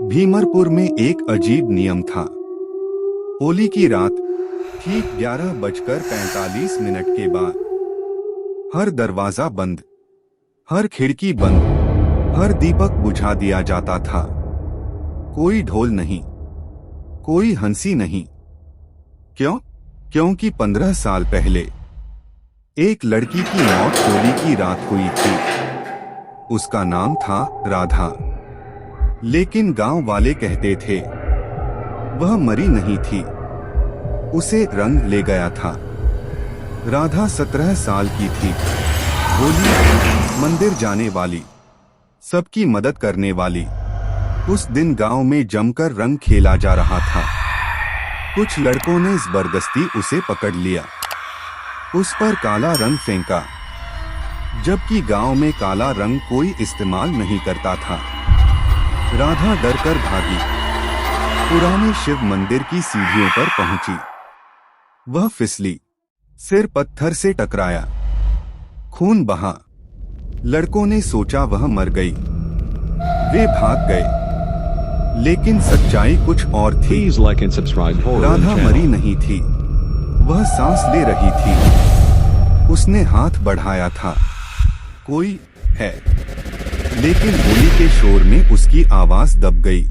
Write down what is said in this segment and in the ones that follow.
भीमरपुर में एक अजीब नियम था। होली की रात ठीक 11:45 के बाद हर दरवाजा बंद, हर खिड़की बंद, हर दीपक बुझा दिया जाता था। कोई ढोल नहीं, कोई हंसी नहीं। क्यों? क्योंकि 15 साल पहले एक लड़की की मौत होली की रात हुई थी। उसका नाम था राधा। लेकिन गांव वाले कहते थे वह मरी नहीं थी, उसे रंग ले गया था। राधा 17 साल की थी। होली, मंदिर जाने वाली, सबकी मदद करने वाली। उस दिन गांव में जमकर रंग खेला जा रहा था। कुछ लड़कों ने जबरदस्ती उसे पकड़ लिया, उस पर काला रंग फेंका, जबकि गांव में काला रंग कोई इस्तेमाल नहीं करता था। राधा डरकर भागी, पुराने शिव मंदिर की सीढ़ियों पर पहुंची। वह फिसली, सिर पत्थर से टकराया, खून बहा। लड़कों ने सोचा वह मर गई। वे भाग गए, लेकिन सच्चाई कुछ और थी। राधा मरी नहीं थी, वह सांस ले रही थी। उसने हाथ बढ़ाया था, कोई है। लेकिन होली के शोर में उसकी आवाज दब गई।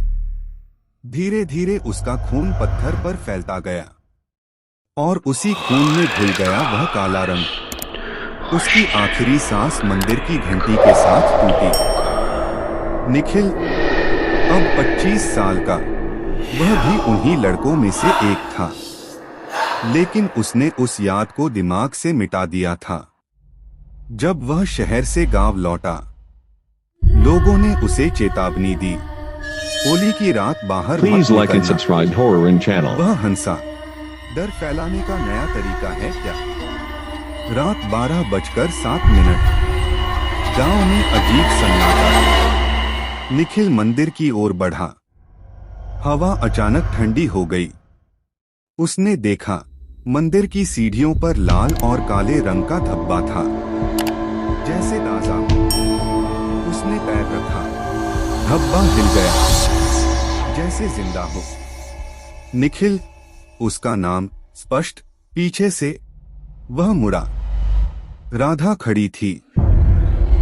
धीरे धीरे उसका खून पत्थर पर फैलता गया, और उसी खून में घुल गया वह काला रंग। उसकी आखिरी सांस मंदिर की घंटी के साथ टूटी। निखिल, अब 25 साल का, वह भी उन्हीं लड़कों में से एक था। लेकिन उसने उस याद को दिमाग से मिटा दिया था। जब वह शहर से गांव लौटा, लोगों ने उसे चेतावनी दी, होली की रात बाहर मत निकलना। वह हंसा, डर फैलाने का नया तरीका है क्या? रात 12:07। गांव में अजीब सन्नाटा। निखिल मंदिर की ओर बढ़ा। हवा अचानक ठंडी हो गई। उसने देखा, मंदिर की सीढ़ियों पर लाल और काले रंग का धब्बा था, जैसे ताजा हो। उसने पैर रखा, धब्बा हिल गया, जैसे जिंदा हो। निखिल, उसका नाम स्पष्ट पीछे से। वह मुड़ा। राधा खड़ी थी,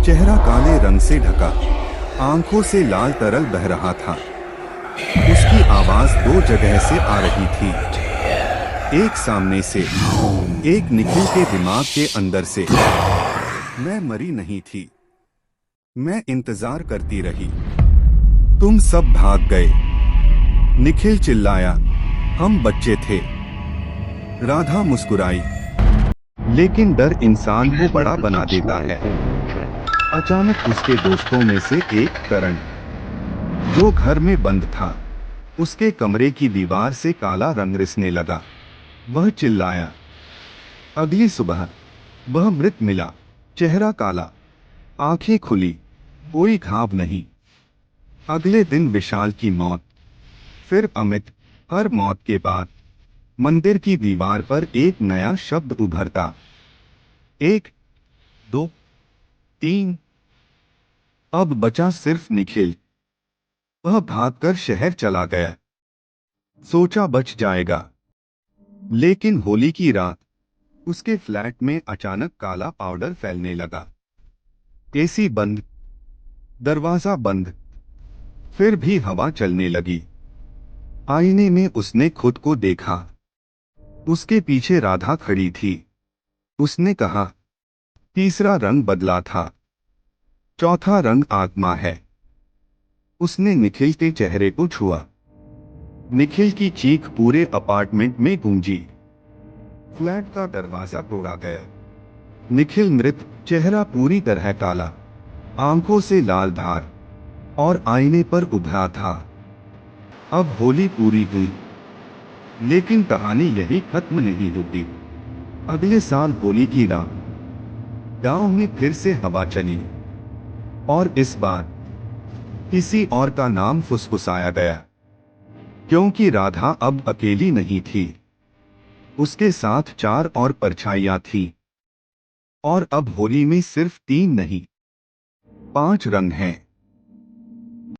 चेहरा काले रंग से ढका, आंखों से लाल तरल बह रहा था। उसकी आवाज 2 जगह से आ रही थी, एक सामने से, एक निखिल के दिमाग के अंदर से। मैं मरी नहीं थी, मैं इंतजार करती रही। तुम सब भाग गए। निखिल चिल्लाया, हम बच्चे थे। राधा मुस्कुराई, लेकिन डर इंसान को बड़ा बना देता है। अचानक उसके दोस्तों में से एक, करण, जो घर में बंद था, उसके कमरे की दीवार से काला रंग रिसने लगा। वह चिल्लाया। अगली सुबह वह मृत मिला, चेहरा काला, आंखें खुली, कोई घाव नहीं। अगले दिन विशाल की मौत, फिर अमित। हर मौत के बाद मंदिर की दीवार पर एक नया शब्द उभरता। 1, 2, 3। अब बचा सिर्फ निखिल। वह भागकर शहर चला गया, सोचा बच जाएगा। लेकिन होली की रात उसके फ्लैट में अचानक काला पाउडर फैलने लगा। एसी बंद, दरवाजा बंद, फिर भी हवा चलने लगी। आईने में उसने खुद को देखा। उसके पीछे राधा खड़ी थी। उसने कहा, तीसरा रंग बदला था, चौथा रंग आत्मा है। उसने निखिल के चेहरे को छुआ। निखिल की चीख पूरे अपार्टमेंट में गूंजी। फ्लैट का दरवाजा तोड़ा गया। निखिल मृत, चेहरा पूरी तरह काला, आंखों से लाल धार, और आईने पर उभरा था। अब होली पूरी हुई, लेकिन कहानी यही खत्म नहीं होती। अगले साल होली की रात गांव में फिर से हवा चली, और इस बार किसी और का नाम फुसफुसाया गया, क्योंकि राधा अब अकेली नहीं थी। उसके साथ 4 और परछाइयां थी। और अब होली में सिर्फ 3 नहीं, 5 रंग हैं।